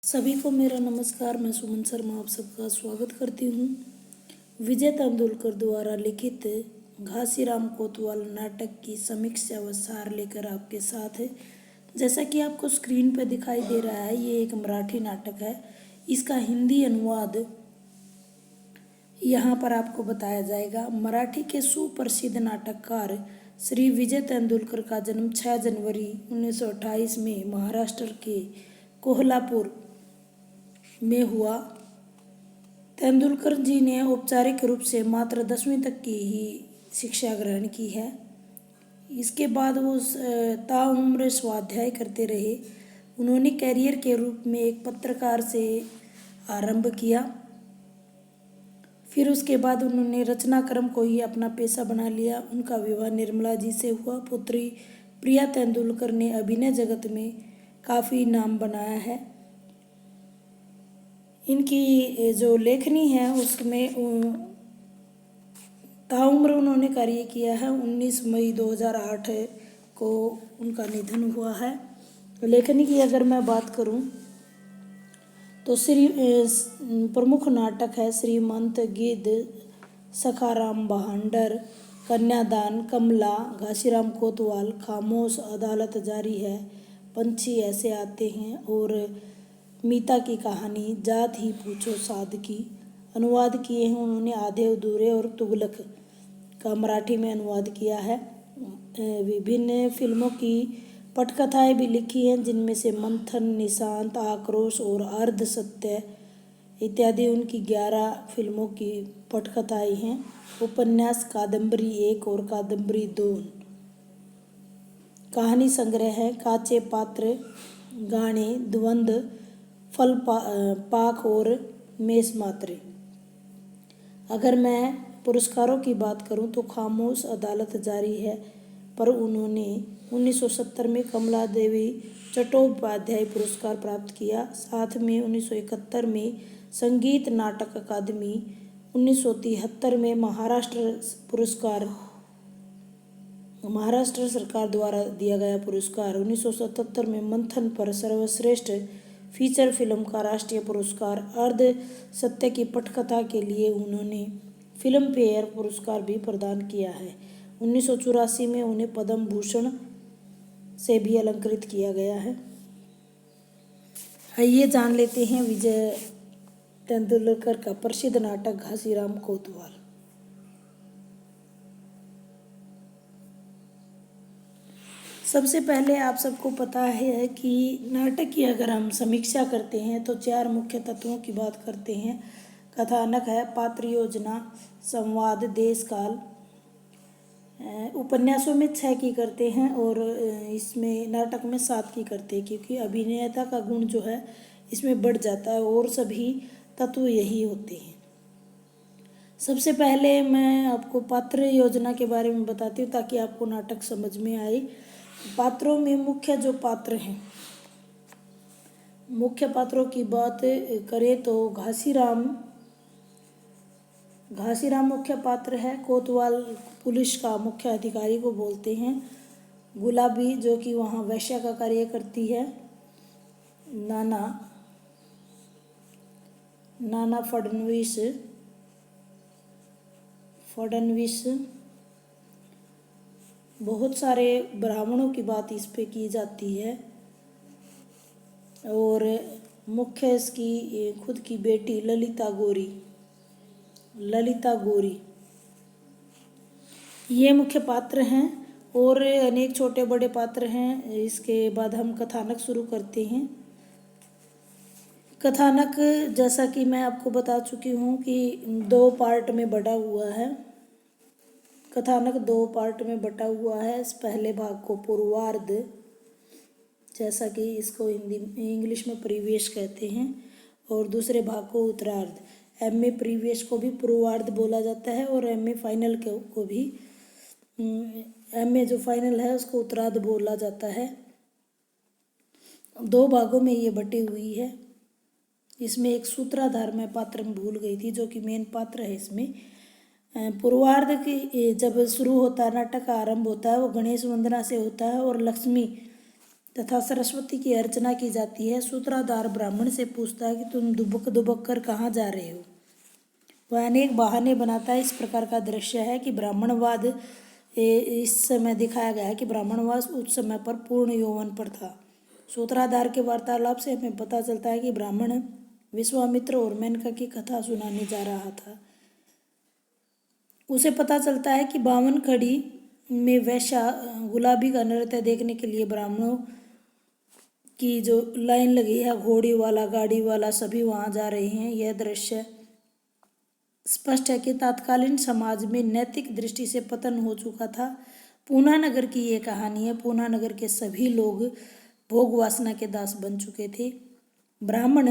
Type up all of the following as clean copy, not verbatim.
सभी को मेरा नमस्कार। मैं सुमन शर्मा आप सबका स्वागत करती हूँ। विजय तेंदुलकर द्वारा लिखित घासीराम कोतवाल नाटक की समीक्षा व सार लेकर आपके साथ है। जैसा कि आपको स्क्रीन पर दिखाई दे रहा है, ये एक मराठी नाटक है। इसका हिंदी अनुवाद यहाँ पर आपको बताया जाएगा। मराठी के सुप्रसिद्ध नाटककार श्री विजय तेंदुलकर का जन्म 6 जनवरी 1928 में महाराष्ट्र के कोल्हापुर में हुआ। तेंदुलकर जी ने औपचारिक रूप से मात्र 10वीं तक की ही शिक्षा ग्रहण की है। इसके बाद वो ताउम्र स्वाध्याय करते रहे। उन्होंने कैरियर के रूप में एक पत्रकार से आरंभ किया। फिर उसके बाद उन्होंने रचनाक्रम को ही अपना पेशा बना लिया। उनका विवाह निर्मला जी से हुआ। पुत्री प्रिया तेंदुलकर ने अभिनय जगत में काफ़ी नाम बनाया है। इनकी जो लेखनी है उसमें ताउम्र उन्होंने कार्य किया है। 19 मई 2008 को उनका निधन हुआ है। लेखनी की अगर मैं बात करूं तो प्रमुख नाटक है श्रीमंत, गिद्ध, सखाराम बहांडर, कन्यादान, कमला, घासीराम कोतवाल, खामोश, अदालत जारी है, पंछी ऐसे आते हैं और मीता की कहानी, जात ही पूछो साध की। अनुवाद किए हैं उन्होंने आधे अधूरे और तुगलक का मराठी में अनुवाद किया है। विभिन्न फिल्मों की पटकथाएं भी लिखी हैं, जिनमें से मंथन, निशांत, आक्रोश और अर्ध सत्य इत्यादि उनकी 11 फिल्मों की पटकथाएं हैं। उपन्यास कादम्बरी 1 और कादम्बरी 2, कहानी संग्रह है काचे पात्र, गाने, द्वंद्व, फल पाक और मेष मात्रे। अगर मैं पुरस्कारों की बात करूं तो खामोश, अदालत जारी है पर उन्होंने 1970 में कमला देवी चट्टोपाध्याय पुरस्कार प्राप्त किया। साथ में 1971 में संगीत नाटक अकादमी, 1973 में महाराष्ट्र सरकार द्वारा दिया गया पुरस्कार, 1977 में मंथन पर सर्वश्रेष्ठ फीचर फिल्म का राष्ट्रीय पुरस्कार, अर्ध सत्य की पटकथा के लिए उन्होंने फिल्म फेयर पुरस्कार भी प्रदान किया है। 1984 में उन्हें पद्म भूषण से भी अलंकृत किया गया है। आइए जान लेते हैं विजय तेंदुलकर का प्रसिद्ध नाटक घासीराम कोतवाल। सबसे पहले आप सबको पता है कि नाटक की अगर हम समीक्षा करते हैं तो 4 मुख्य तत्वों की बात करते हैं। कथानक है, पात्र योजना, संवाद, देश काल। उपन्यासों में 6 की करते हैं और इसमें नाटक में 7 की करते हैं, क्योंकि अभिनेता का गुण जो है इसमें बढ़ जाता है और सभी तत्व यही होते हैं। सबसे पहले मैं आपको पात्र योजना के बारे में बताती हूँ ताकि आपको नाटक समझ में आए। पात्रों में मुख्य जो पात्र हैं, मुख्य पात्रों की बात करें तो घासीराम मुख्य पात्र है। कोतवाल पुलिस का मुख्य अधिकारी को बोलते हैं। गुलाबी जो कि वहाँ वैश्या का कार्य करती है। नाना फडणवीस बहुत सारे ब्राह्मणों की बात इस पे की जाती है। और मुख्य इसकी खुद की बेटी ललिता गौरी, ये मुख्य पात्र हैं और अनेक छोटे बड़े पात्र हैं। इसके बाद हम कथानक शुरू करते हैं। कथानक जैसा कि मैं आपको बता चुकी हूँ कि 2 पार्ट में बटा हुआ है। कथानक 2 पार्ट में बटा हुआ है। इस पहले भाग को पूर्वार्ध, जैसा कि इसको इंग्लिश में प्रीवियस कहते हैं, और दूसरे भाग को उत्तरार्ध। एमए प्रीवियस को भी पूर्वार्ध बोला जाता है और एमए फाइनल को भी, एमए जो फाइनल है उसको उत्तरार्ध बोला जाता है। 2 भागों में ये बटी हुई है। इसमें एक सूत्रधार मैं पात्र में भूल गई थी, जो कि मेन पात्र है इसमें। पूर्वार्ध की जब शुरू होता है, नाटक का आरंभ होता है, वो गणेश वंदना से होता है और लक्ष्मी तथा सरस्वती की अर्चना की जाती है। सूत्रधार ब्राह्मण से पूछता है कि तुम दुबक दुबक कर कहाँ जा रहे हो। वह अनेक बहाने बनाता है। इस प्रकार का दृश्य है कि ब्राह्मणवाद इस समय दिखाया गया है कि ब्राह्मणवाद उस समय पर पूर्ण यौवन पर था। सूत्रधार के वार्तालाप से हमें पता चलता है कि ब्राह्मण विश्वामित्र और मेनका की कथा सुनाने जा रहा था। उसे पता चलता है कि 52 कड़ी में वैश्या गुलाबी का नृत्य देखने के लिए ब्राह्मणों की जो लाइन लगी है, घोड़ी वाला गाड़ी वाला सभी वहां जा रहे हैं। यह दृश्य स्पष्ट है कि तत्कालीन समाज में नैतिक दृष्टि से पतन हो चुका था। पूना नगर की ये कहानी है। पूना नगर के सभी लोग भोग वासना के दास बन चुके थे। ब्राह्मण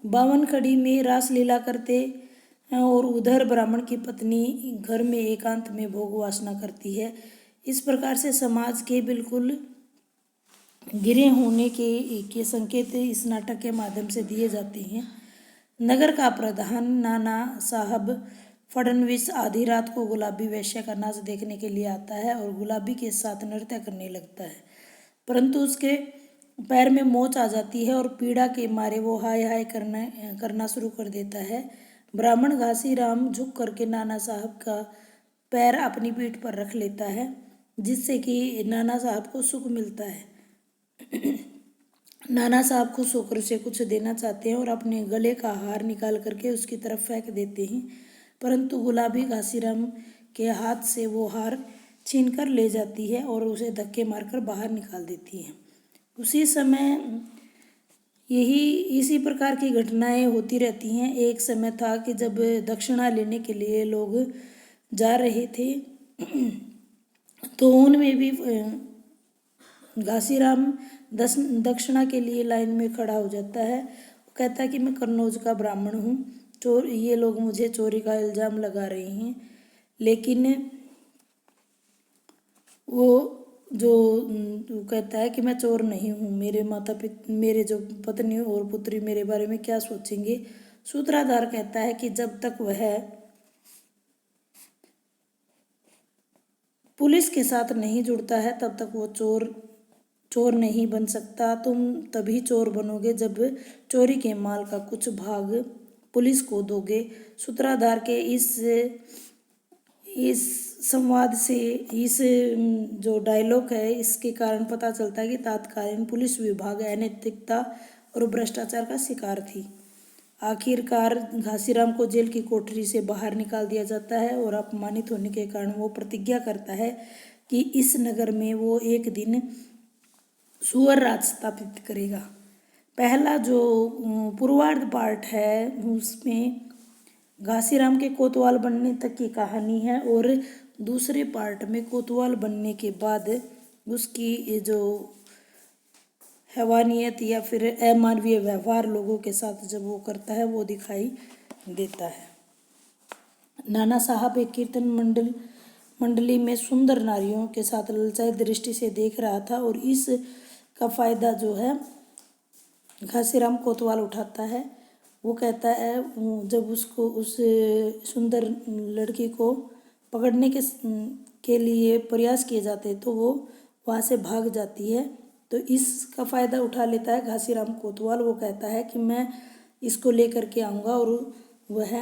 52 कड़ी में रासलीला करते हैं और उधर ब्राह्मण की पत्नी घर में एकांत में भोग वासना करती है। इस प्रकार से समाज के बिल्कुल गिरे होने के संकेत इस नाटक के माध्यम से दिए जाते हैं। नगर का प्रधान नाना साहब फडणवीस आधी रात को गुलाबी वेश्या का नाच देखने के लिए आता है और गुलाबी के साथ नृत्य करने लगता है, परंतु उसके पैर में मोच आ जाती है और पीड़ा के मारे वो हाय हाय करना शुरू कर देता है। ब्राह्मण घासीराम झुक करके नाना साहब का पैर अपनी पीठ पर रख लेता है, जिससे कि नाना साहब को सुख मिलता है। नाना साहब खुश होकर उसे कुछ देना चाहते हैं और अपने गले का हार निकाल करके उसकी तरफ फेंक देते हैं, परंतु गुलाबी घासीराम के हाथ से वो हार छीन कर ले जाती है और उसे धक्के मारकर बाहर निकाल देती है। उसी समय इसी प्रकार की घटनाएं होती रहती हैं। एक समय था कि जब दक्षिणा लेने के लिए लोग जा रहे थे तो उनमें भी घासीराम दक्षिणा के लिए लाइन में खड़ा हो जाता है। वो कहता है कि मैं कन्नौज का ब्राह्मण हूँ, ये लोग मुझे चोरी का इल्ज़ाम लगा रहे हैं, लेकिन वो कहता है कि मैं चोर नहीं हूँ। मेरे जो पत्नी और पुत्री मेरे बारे में क्या सोचेंगे। सूत्रधार कहता है कि जब तक वह पुलिस के साथ नहीं जुड़ता है तब तक वो चोर नहीं बन सकता। तुम तभी चोर बनोगे जब चोरी के माल का कुछ भाग पुलिस को दोगे। सूत्रधार के इस संवाद से, इस जो डायलॉग है, इसके कारण पता चलता है कि तत्कालीन पुलिस विभाग अनैतिकता और भ्रष्टाचार का शिकार थी। आखिरकार घासीराम को जेल की कोठरी से बाहर निकाल दिया जाता है और अपमानित होने के कारण वो प्रतिज्ञा करता है कि इस नगर में वो एक दिन सुअर राज स्थापित करेगा। पहला जो पूर्वार्ध पार्ट है उसमें घासीराम के कोतवाल बनने तक की कहानी है और दूसरे पार्ट में कोतवाल बनने के बाद उसकी जो हैवानियत या फिर अमानवीय व्यवहार लोगों के साथ जब वो करता है वो दिखाई देता है। नाना साहब एक कीर्तन मंडली में सुंदर नारियों के साथ ललचाई दृष्टि से देख रहा था और इस का फायदा जो है घासीराम कोतवाल उठाता है। वो कहता है जब उसको उस सुंदर लड़की को पकड़ने के लिए प्रयास किए जाते तो वो वहाँ से भाग जाती है, तो इसका फ़ायदा उठा लेता है घासीराम कोतवाल। वो कहता है कि मैं इसको लेकर के आऊँगा और वह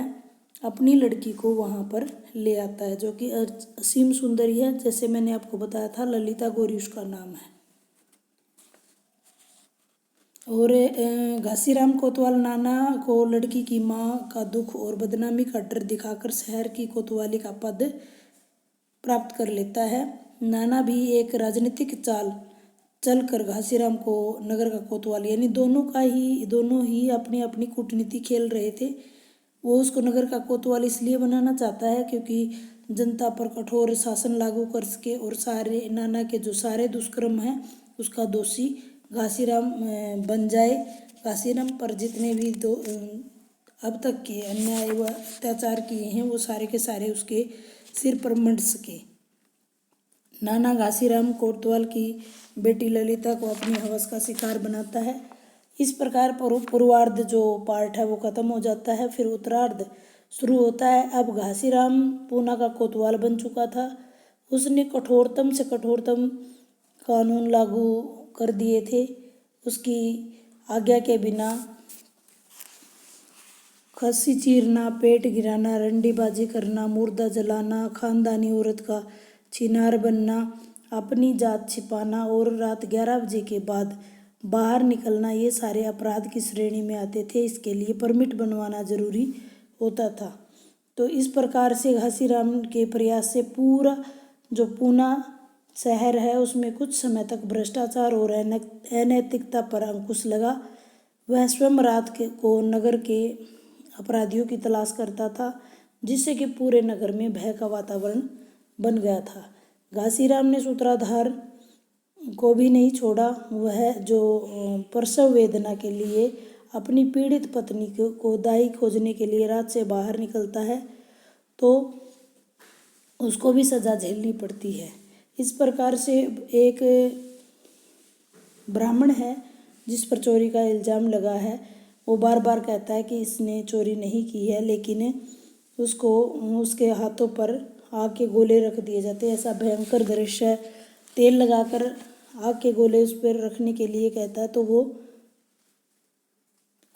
अपनी लड़की को वहाँ पर ले आता है, जो कि असीम सुंदरी है। जैसे मैंने आपको बताया था, ललिता गौरी उसका नाम है। और घासीराम कोतवाल नाना को लड़की की माँ का दुख और बदनामी का डर दिखाकर शहर की कोतवाली का पद प्राप्त कर लेता है। नाना भी एक राजनीतिक चाल चलकर घासीराम को नगर का कोतवाल, यानी दोनों ही अपनी अपनी कूटनीति खेल रहे थे। वो उसको नगर का कोतवाल इसलिए बनाना चाहता है क्योंकि जनता पर कठोर शासन लागू कर सके और नाना के जो सारे दुष्कर्म हैं उसका दोषी घासीराम बन जाए। घासीराम पर जितने भी अब तक के अन्याय व अत्याचार किए हैं वो सारे के सारे उसके सिर पर मंड सके। नाना घासीराम कोतवाल की बेटी ललिता को अपनी हवस का शिकार बनाता है। इस प्रकार पूर्वार्ध जो पार्ट है वो खत्म हो जाता है। फिर उत्तरार्ध शुरू होता है। अब घासीराम पूना का कोतवाल बन चुका था। उसने कठोरतम से कठोरतम कानून लागू कर दिए थे। उसकी आज्ञा के बिना खस्सी चीरना, पेट गिराना, रंडीबाजी करना, मुर्दा जलाना, खानदानी औरत का छिनार बनना, अपनी जात छिपाना और रात 11 बजे के बाद बाहर निकलना, ये सारे अपराध की श्रेणी में आते थे। इसके लिए परमिट बनवाना जरूरी होता था। तो इस प्रकार से घासीराम के प्रयास से पूरा जो पूना शहर है उसमें कुछ समय तक भ्रष्टाचार और अनैतिकता पर अंकुश लगा। वह स्वयं रात को नगर के अपराधियों की तलाश करता था, जिससे कि पूरे नगर में भय का वातावरण बन गया था। घासीराम ने सूत्रधार को भी नहीं छोड़ा। वह जो प्रसव वेदना के लिए अपनी पीड़ित पत्नी को दाई खोजने के लिए रात से बाहर निकलता है, तो उसको भी सजा झेलनी पड़ती है। इस प्रकार से एक ब्राह्मण है जिस पर चोरी का इल्ज़ाम लगा है, वो बार बार कहता है कि इसने चोरी नहीं की है, लेकिन उसको उसके हाथों पर आग के गोले रख दिए जाते हैं। ऐसा भयंकर दृश्य, तेल लगाकर आग के गोले उस पर रखने के लिए कहता है, तो वो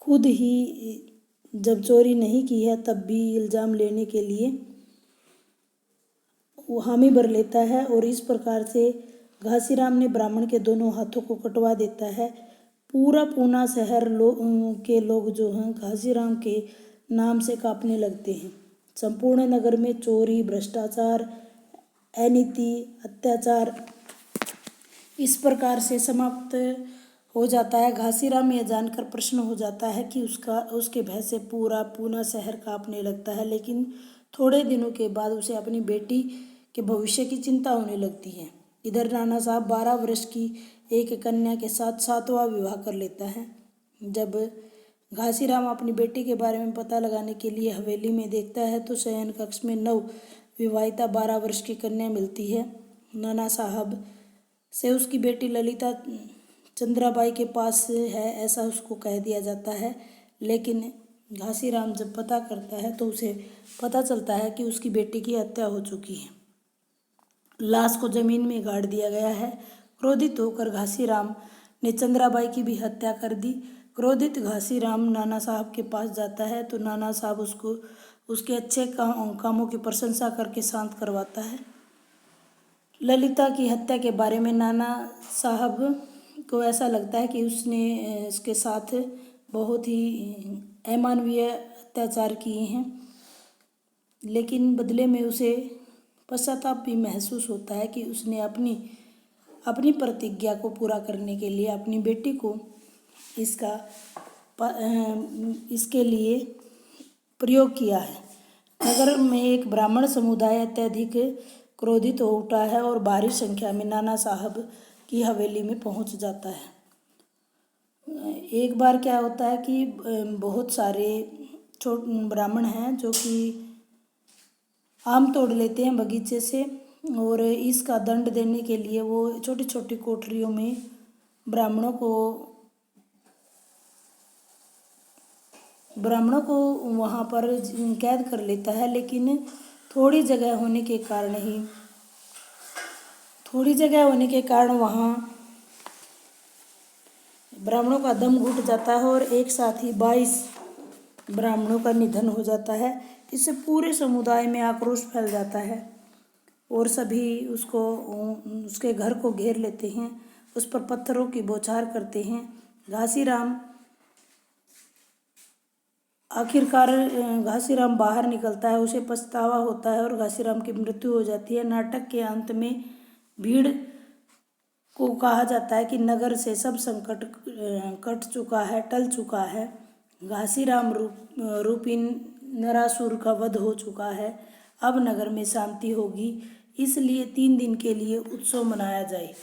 खुद ही जब चोरी नहीं की है तब भी इल्ज़ाम लेने के लिए वो हामी भर लेता है। और इस प्रकार से घासीराम ने ब्राह्मण के दोनों हाथों को कटवा देता है। पूरा पूना शहर के लोग जो हैं घासीराम के नाम से कांपने लगते हैं। संपूर्ण नगर में चोरी, भ्रष्टाचार, अनीति, अत्याचार इस प्रकार से समाप्त हो जाता है। घासीराम यह जानकर प्रसन्न हो जाता है कि उसके भय से पूरा पूना शहर कांपने लगता है, लेकिन थोड़े दिनों के बाद उसे अपनी बेटी के भविष्य की चिंता होने लगती है। इधर नाना साहब 12 वर्ष की एक कन्या के साथ 7वां विवाह कर लेता है। जब घासीराम अपनी बेटी के बारे में पता लगाने के लिए हवेली में देखता है, तो शयन कक्ष में नव विवाहिता 12 वर्ष की कन्या मिलती है। नाना साहब से उसकी बेटी ललिता चंद्राबाई के पास है, ऐसा उसको कह दिया जाता है। लेकिन घासीराम जब पता करता है तो उसे पता चलता है कि उसकी बेटी की हत्या हो चुकी है। लाश को जमीन में गाड़ दिया गया है। क्रोधित होकर घासीराम ने चंद्राबाई की भी हत्या कर दी। क्रोधित घासीराम नाना साहब के पास जाता है, तो नाना साहब उसको उसके अच्छे कामों की प्रशंसा करके शांत करवाता है। ललिता की हत्या के बारे में नाना साहब को ऐसा लगता है कि उसने इसके साथ बहुत ही अमानवीय अत्याचार किए हैं, लेकिन बदले में उसे पश्चाताप भी महसूस होता है कि उसने अपनी प्रतिज्ञा को पूरा करने के लिए अपनी बेटी को इसके लिए प्रयोग किया है। नगर में एक ब्राह्मण समुदाय अत्यधिक क्रोधित हो उठा है और भारी संख्या में नाना साहब की हवेली में पहुंच जाता है। एक बार क्या होता है कि बहुत सारे ब्राह्मण हैं जो कि आम तोड़ लेते हैं बगीचे से, और इसका दंड देने के लिए वो छोटी छोटी कोठरियों में ब्राह्मणों को वहाँ पर कैद कर लेता है। लेकिन थोड़ी जगह होने के कारण वहाँ ब्राह्मणों का दम घुट जाता है और एक साथ ही 22 ब्राह्मणों का निधन हो जाता है। इससे पूरे समुदाय में आक्रोश फैल जाता है और सभी उसके घर को घेर लेते हैं, उस पर पत्थरों की बौछार करते हैं। आखिरकार घासीराम बाहर निकलता है, उसे पछतावा होता है और घासीराम की मृत्यु हो जाती है। नाटक के अंत में भीड़ को कहा जाता है कि नगर से सब संकट टल चुका है। घासीराम रूपी नरासुर का वध हो चुका है। अब नगर में शांति होगी, इसलिए 3 दिन के लिए उत्सव मनाया जाए।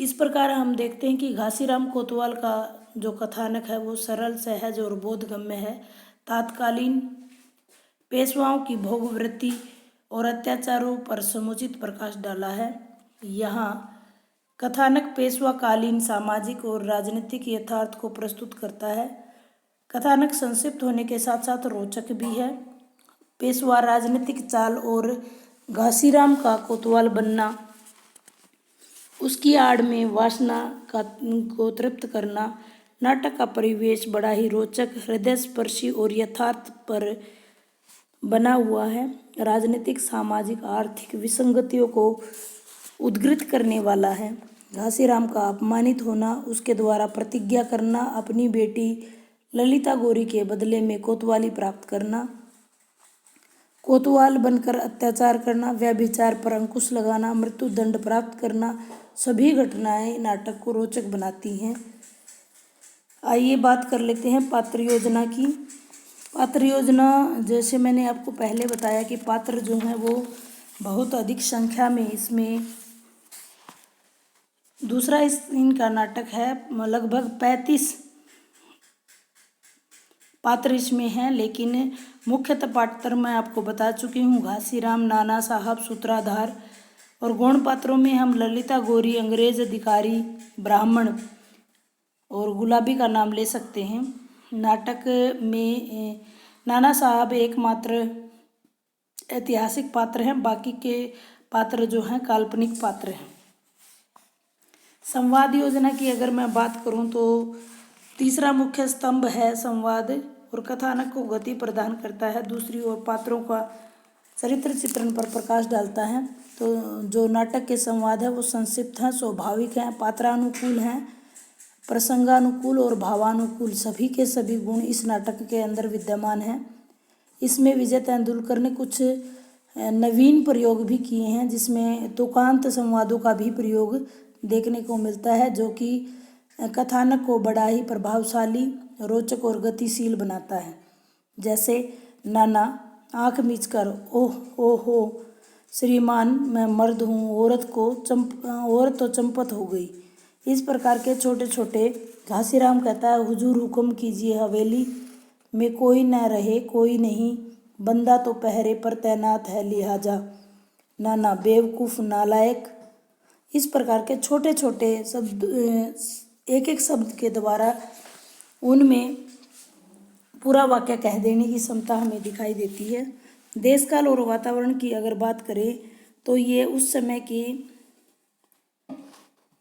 इस प्रकार हम देखते हैं कि घासीराम कोतवाल का जो कथानक है वो सरल, सहज और बोधगम्य है। तात्कालीन पेशवाओं की भोगवृत्ति और अत्याचारों पर समुचित प्रकाश डाला है। यहाँ कथानक पेशवाकालीन सामाजिक और राजनीतिक यथार्थ को प्रस्तुत करता है। कथानक संक्षिप्त होने के साथ साथ रोचक भी है। पेशवा राजनीतिक चाल और घासीराम का कोतवाल बनना उसकी आड़ में वासना का को तृप्त करना। नाटक का परिवेश बड़ा ही रोचक, हृदयस्पर्शी और यथार्थ पर बना हुआ है। राजनीतिक, सामाजिक, आर्थिक विसंगतियों को उद्घृत करने वाला है। घासीराम का अपमानित होना, उसके द्वारा प्रतिज्ञा करना, अपनी बेटी ललिता गौरी के बदले में कोतवाली प्राप्त करना, कोतवाल बनकर अत्याचार करना, व्यभिचार पर अंकुश लगाना, मृत्यु दंड प्राप्त करना, सभी घटनाएं नाटक को रोचक बनाती हैं। आइए बात कर लेते हैं पात्र योजना की। पात्र योजना, जैसे मैंने आपको पहले बताया कि पात्र जो हैं वो बहुत अधिक संख्या में इसमें, दूसरा इनका नाटक है, लगभग 35 पात्र इसमें हैं, लेकिन मुख्यतः पात्र मैं आपको बता चुकी हूँ, घासीराम, नाना साहब, सूत्रधार। और गौण पात्रों में हम ललिता गौरी, अंग्रेज अधिकारी, ब्राह्मण और गुलाबी का नाम ले सकते हैं। नाटक में नाना साहब एकमात्र ऐतिहासिक पात्र हैं, बाकी के पात्र जो हैं काल्पनिक पात्र हैं। संवाद योजना की अगर मैं बात करूं तो तीसरा मुख्य स्तंभ है संवाद, और कथानक को गति प्रदान करता है। दूसरी ओर पात्रों का चरित्र चित्रण पर प्रकाश डालता है। तो जो नाटक के संवाद है वो संक्षिप्त हैं, स्वाभाविक हैं, पात्रानुकूल हैं, प्रसंगानुकूल और भावानुकूल, सभी के सभी गुण इस नाटक के अंदर विद्यमान हैं। इसमें विजय तेंदुलकर ने कुछ नवीन प्रयोग भी किए हैं, जिसमें तुकांत संवादों का भी प्रयोग देखने को मिलता है, जो कि कथानक को बड़ा ही प्रभावशाली, रोचक और गतिशील बनाता है। जैसे नाना, आँख मीचकर, ओह ओ हो श्रीमान, मैं मर्द हूँ, औरत तो चंपत हो गई। इस प्रकार के छोटे छोटे। घासीराम कहता है, हुजूर हुक्म कीजिए, हवेली में कोई न रहे, कोई नहीं, बंदा तो पहरे पर तैनात है, लिहाजा। नाना, बेवकूफ़, नालायक। इस प्रकार के छोटे छोटे शब्द, एक एक शब्द के द्वारा उनमें पूरा वाक्य कह देने की क्षमता हमें दिखाई देती है। देश काल और वातावरण की अगर बात करें तो ये उस समय की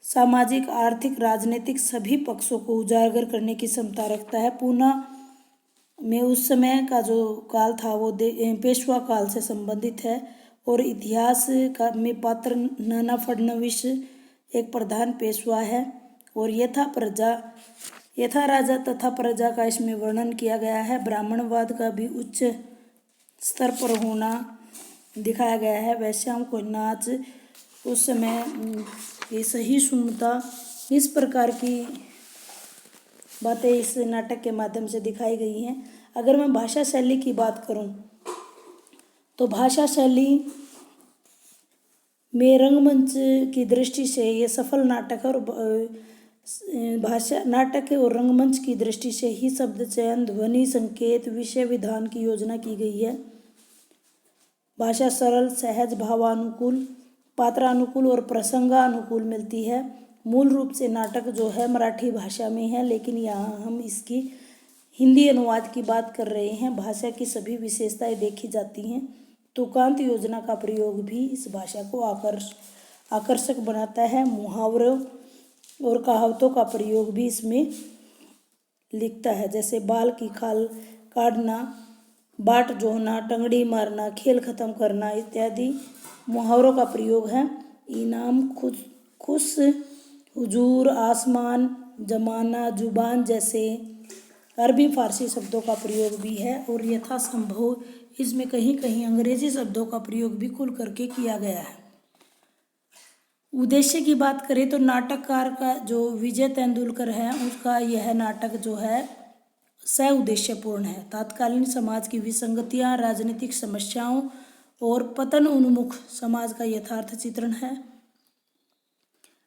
सामाजिक, आर्थिक, राजनीतिक सभी पक्षों को उजागर करने की क्षमता रखता है। पूना में उस समय का जो काल था वो पेशवा काल से संबंधित है, और इतिहास का में पात्र नाना फडणवीस एक प्रधान पेशवा है, और यथा राजा तथा प्रजा का इसमें वर्णन किया गया है। ब्राह्मणवाद का भी उच्च स्तर पर होना दिखाया गया है। वैश्याओं को नाच, उस समय ये सहिष्णुता, इस प्रकार की बातें इस नाटक के माध्यम से दिखाई गई हैं। अगर मैं भाषा शैली की बात करूं तो भाषा शैली में रंगमंच की दृष्टि से ये सफल नाटक है, और भाषा नाटक और रंगमंच की दृष्टि से ही शब्द चयन, ध्वनि संकेत, विषय विधान की योजना की गई है। भाषा सरल, सहज, भावानुकूल, पात्रानुकूल और प्रसंगानुकूल मिलती है। मूल रूप से नाटक जो है मराठी भाषा में है, लेकिन यहाँ हम इसकी हिंदी अनुवाद की बात कर रहे हैं। भाषा की सभी विशेषताएं देखी जाती हैं। तुकांत योजना का प्रयोग भी इस भाषा को आकर्षक बनाता है। मुहावरों और कहावतों का प्रयोग भी इसमें लिखता है, जैसे बाल की खाल काटना, बाट जोहना, टंगड़ी मारना, खेल खत्म करना इत्यादि मुहावरों का प्रयोग है। इनाम, खुश, हुजूर, आसमान, जमाना, जुबान जैसे अरबी फारसी शब्दों का प्रयोग भी है, और यथासंभव इसमें कहीं कहीं अंग्रेजी शब्दों का प्रयोग भी खुल करके किया गया है। उद्देश्य की बात करें तो नाटककार का जो विजय तेंदुलकर है, उसका यह नाटक जो है सउद्देश्यपूर्ण है। तत्कालीन समाज की विसंगतियां, राजनीतिक समस्याओं और पतन उन्मुख समाज का यथार्थ चित्रण है।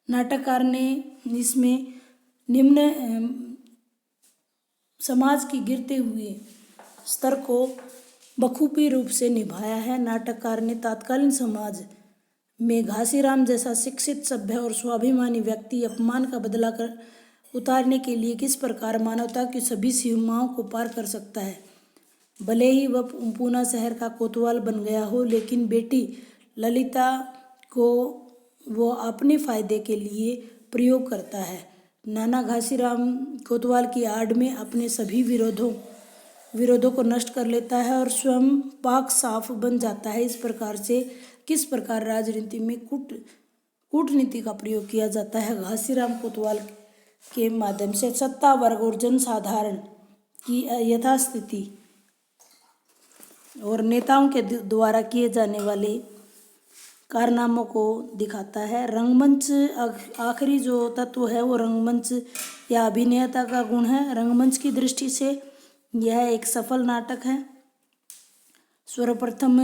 नाटककार ने इसमें निम्न समाज की गिरते हुए स्तर को बखूबी रूप से निभाया है। नाटककार ने तत्कालीन समाज में घासीराम जैसा शिक्षित, सभ्य और स्वाभिमानी व्यक्ति अपमान का बदला कर उतारने के लिए किस प्रकार मानवता की सभी सीमाओं को पार कर सकता है। भले ही वह पूना शहर का कोतवाल बन गया हो, लेकिन बेटी ललिता को वो अपने फायदे के लिए प्रयोग करता है। नाना घासीराम कोतवाल की आड़ में अपने सभी विरोधों को नष्ट कर लेता है और स्वयं पाक साफ बन जाता है। इस प्रकार से किस प्रकार राजनीति में कूटनीति का प्रयोग किया जाता है। घासीराम कोतवाल के माध्यम से सत्ता वर्ग और जनसाधारण की यथास्थिति और नेताओं के द्वारा किए जाने वाले कारनामों को दिखाता है। रंगमंच आखिरी जो तत्व है वो रंगमंच या अभिनेता का गुण है। रंगमंच की दृष्टि से यह एक सफल नाटक है। सर्वप्रथम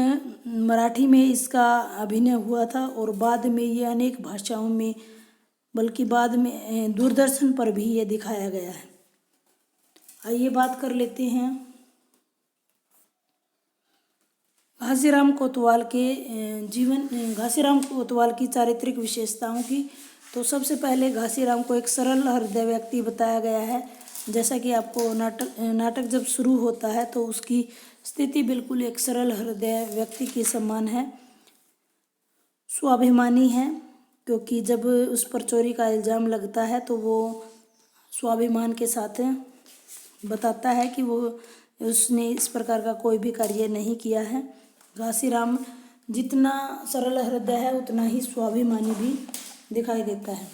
मराठी में इसका अभिनय हुआ था और बाद में ये अनेक भाषाओं में, बल्कि बाद में दूरदर्शन पर भी ये दिखाया गया है। आइए बात कर लेते हैं घासीराम कोतवाल की चारित्रिक विशेषताओं की। तो सबसे पहले घासीराम को एक सरल हृदय व्यक्ति बताया गया है। जैसा कि आपको नाटक जब शुरू होता है तो उसकी स्थिति बिल्कुल एक सरल हृदय व्यक्ति के समान है। स्वाभिमानी है, क्योंकि जब उस पर चोरी का इल्ज़ाम लगता है तो वो स्वाभिमान के साथ बताता है कि वो उसने इस प्रकार का कोई भी कार्य नहीं किया है। घासीराम जितना सरल हृदय है उतना ही स्वाभिमानी भी दिखाई देता है।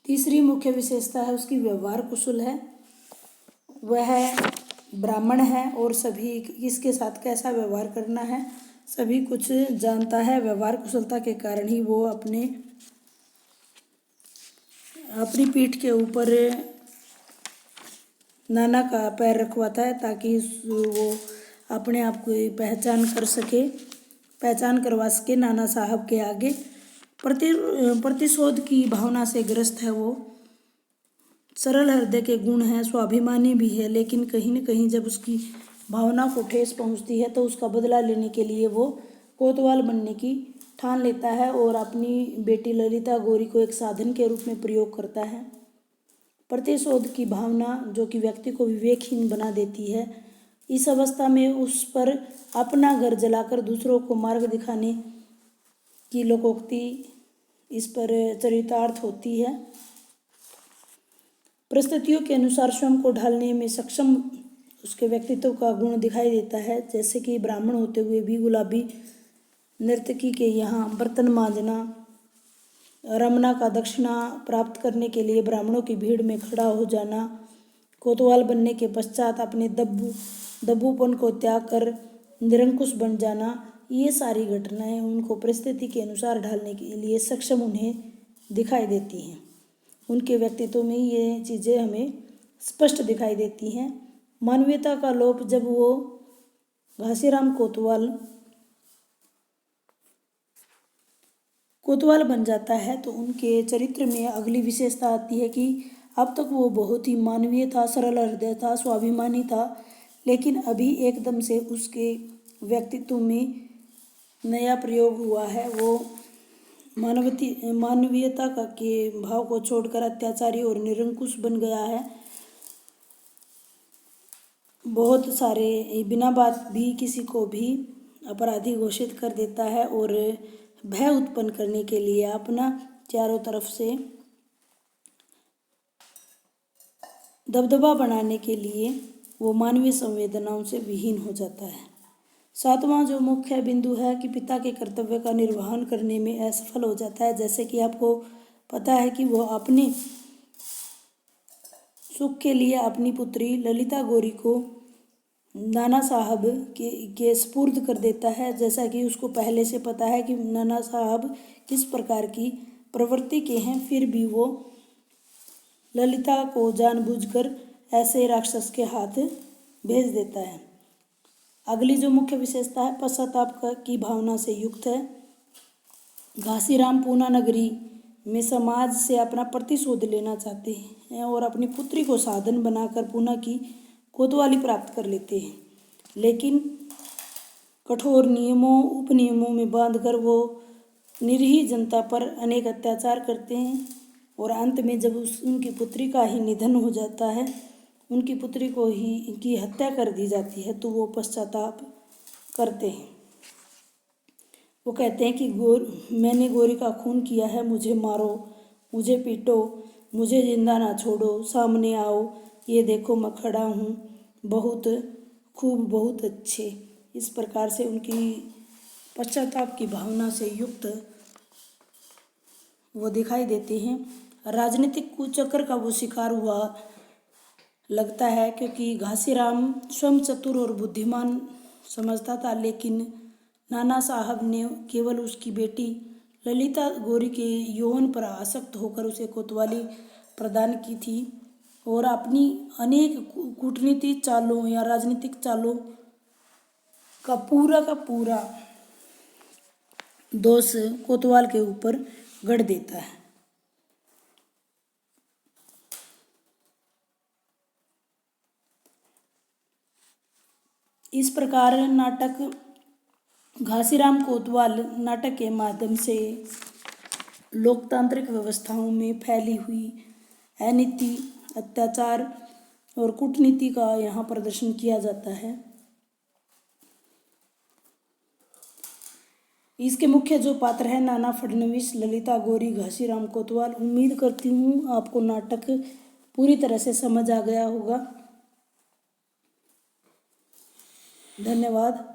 तीसरी मुख्य विशेषता है उसकी व्यवहार कुशल है। वह ब्राह्मण है और सभी किसके साथ कैसा व्यवहार करना है सभी कुछ जानता है। व्यवहार कुशलता के कारण ही वो अपनी पीठ के ऊपर नाना का पैर रखवाता है ताकि वो अपने आप को पहचान करवा सके नाना साहब के आगे। प्रतिशोध की भावना से ग्रस्त है वो। सरल हृदय के गुण हैं, स्वाभिमानी भी है, लेकिन कहीं न कहीं जब उसकी भावना को ठेस पहुंचती है तो उसका बदला लेने के लिए वो कोतवाल बनने की ठान लेता है और अपनी बेटी ललिता गौरी को एक साधन के रूप में प्रयोग करता है। प्रतिशोध की भावना जो कि व्यक्ति को विवेकहीन बना देती है। इस अवस्था में उस पर अपना घर जलाकर दूसरों को मार्ग दिखाने की लोकोक्ति इस पर चरितार्थ होती है। परिस्थितियों के अनुसार स्वयं को ढालने में सक्षम उसके व्यक्तित्व का गुण दिखाई देता है। जैसे कि ब्राह्मण होते हुए भी गुलाबी नर्तकी के यहाँ बर्तन मांजना, रमना का दक्षिणा प्राप्त करने के लिए ब्राह्मणों की भीड़ में खड़ा हो जाना, कोतवाल बनने के पश्चात अपने दब्बूपन को त्याग कर निरंकुश बन जाना, ये सारी घटनाएं उनको परिस्थिति के अनुसार ढालने के लिए सक्षम उन्हें दिखाई देती हैं। उनके व्यक्तित्व में ये चीज़ें हमें स्पष्ट दिखाई देती हैं। मानवीयता का लोप जब वो घासीराम कोतवाल बन जाता है तो उनके चरित्र में अगली विशेषता आती है कि अब तक वो बहुत ही मानवीय था, सरल हृदय था, स्वाभिमानी था, लेकिन अभी एकदम से उसके व्यक्तित्व में नया प्रयोग हुआ है। वो मानवीयता के भाव को छोड़कर अत्याचारी और निरंकुश बन गया है। बहुत सारे बिना बात भी किसी को भी अपराधी घोषित कर देता है और भय उत्पन्न करने के लिए अपना चारों तरफ से दबदबा बनाने के लिए वो मानवीय संवेदनाओं से विहीन हो जाता है। सातवां जो मुख्य बिंदु है कि पिता के कर्तव्य का निर्वहन करने में असफल हो जाता है। जैसे कि आपको पता है कि वो अपने सुख के लिए अपनी पुत्री ललिता गौरी को नाना साहब के सुपुर्द कर देता है। जैसा कि उसको पहले से पता है कि नाना साहब किस प्रकार की प्रवृत्ति के हैं, फिर भी वो ललिता को जानबूझकर ऐसे राक्षस के हाथ भेज देता है। अगली जो मुख्य विशेषता है पश्चाताप की भावना से युक्त है। घासीराम पूना नगरी में समाज से अपना प्रतिशोध लेना चाहते हैं और अपनी पुत्री को साधन बनाकर पूना की कोतवाली प्राप्त कर लेते हैं, लेकिन कठोर उपनियमों में बांधकर वो निरीह जनता पर अनेक अत्याचार करते हैं और अंत में जब उनकी पुत्री का ही निधन हो जाता है, उनकी पुत्री को ही की हत्या कर दी जाती है, तो वो पश्चाताप करते हैं। वो कहते हैं कि मैंने गौरी का खून किया है, मुझे मारो, मुझे पीटो, मुझे जिंदा ना छोड़ो, सामने आओ, ये देखो मैं खड़ा हूँ, बहुत खूब, बहुत अच्छे। इस प्रकार से उनकी पश्चाताप की भावना से युक्त वो दिखाई देते हैं। राजनीतिक कुचक्र का वो शिकार हुआ लगता है, क्योंकि घासीराम स्वयं चतुर और बुद्धिमान समझता था, लेकिन नाना साहब ने केवल उसकी बेटी ललिता गौरी के यौवन पर आसक्त होकर उसे कोतवाली प्रदान की थी और अपनी अनेक कूटनीति चालों या राजनीतिक चालों का पूरा दोष कोतवाल के ऊपर गढ़ देता है। इस प्रकार नाटक घासीराम कोतवाल नाटक के माध्यम से लोकतांत्रिक व्यवस्थाओं में फैली हुई अनीति, अत्याचार और कूटनीति का यहाँ प्रदर्शन किया जाता है। इसके मुख्य जो पात्र हैं नाना फडणवीस, ललिता गौरी, घासीराम कोतवाल। उम्मीद करती हूँ आपको नाटक पूरी तरह से समझ आ गया होगा। धन्यवाद।